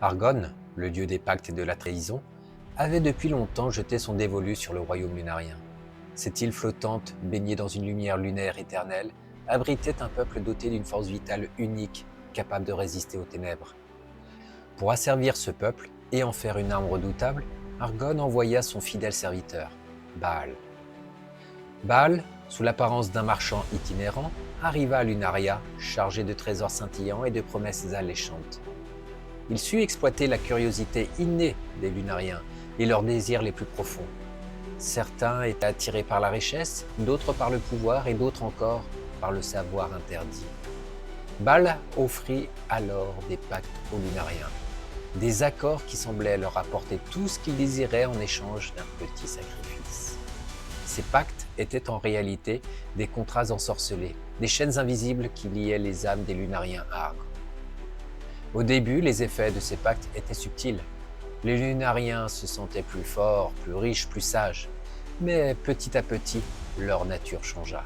Argon, le dieu des pactes et de la trahison, avait depuis longtemps jeté son dévolu sur le royaume lunarien. Cette île flottante, baignée dans une lumière lunaire éternelle, abritait un peuple doté d'une force vitale unique, capable de résister aux ténèbres. Pour asservir ce peuple et en faire une arme redoutable, Argon envoya son fidèle serviteur, Baal. Baal, sous l'apparence d'un marchand itinérant, arriva à Lunaria, chargé de trésors scintillants et de promesses alléchantes. Il sut exploiter la curiosité innée des Lunariens et leurs désirs les plus profonds. Certains étaient attirés par la richesse, d'autres par le pouvoir et d'autres encore par le savoir interdit. Baal offrit alors des pactes aux Lunariens, des accords qui semblaient leur apporter tout ce qu'ils désiraient en échange d'un petit sacrifice. Ces pactes étaient en réalité des contrats ensorcelés, des chaînes invisibles qui liaient les âmes des Lunariens à Argon. Au début, les effets de ces pactes étaient subtils. Les Lunariens se sentaient plus forts, plus riches, plus sages. Mais petit à petit, leur nature changea.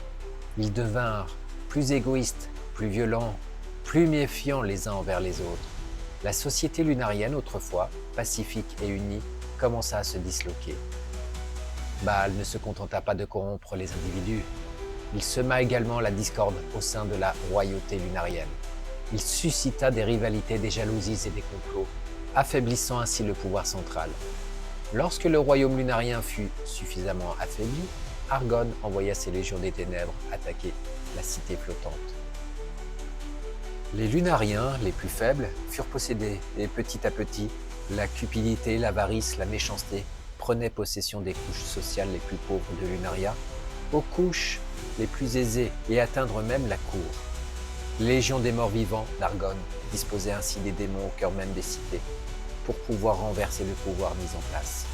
Ils devinrent plus égoïstes, plus violents, plus méfiants les uns envers les autres. La société lunarienne, autrefois pacifique et unie, commença à se disloquer. Baal ne se contenta pas de corrompre les individus. Il sema également la discorde au sein de la royauté lunarienne. Il suscita des rivalités, des jalousies et des complots, affaiblissant ainsi le pouvoir central. Lorsque le royaume lunarien fut suffisamment affaibli, Argon envoya ses légions des ténèbres attaquer la cité flottante. Les Lunariens, les plus faibles, furent possédés et petit à petit, la cupidité, l'avarice, la méchanceté prenaient possession des couches sociales les plus pauvres de Lunaria, aux couches les plus aisées et atteindre même la cour. Les légions des morts vivants d'Argon disposaient ainsi des démons au cœur même des cités pour pouvoir renverser le pouvoir mis en place.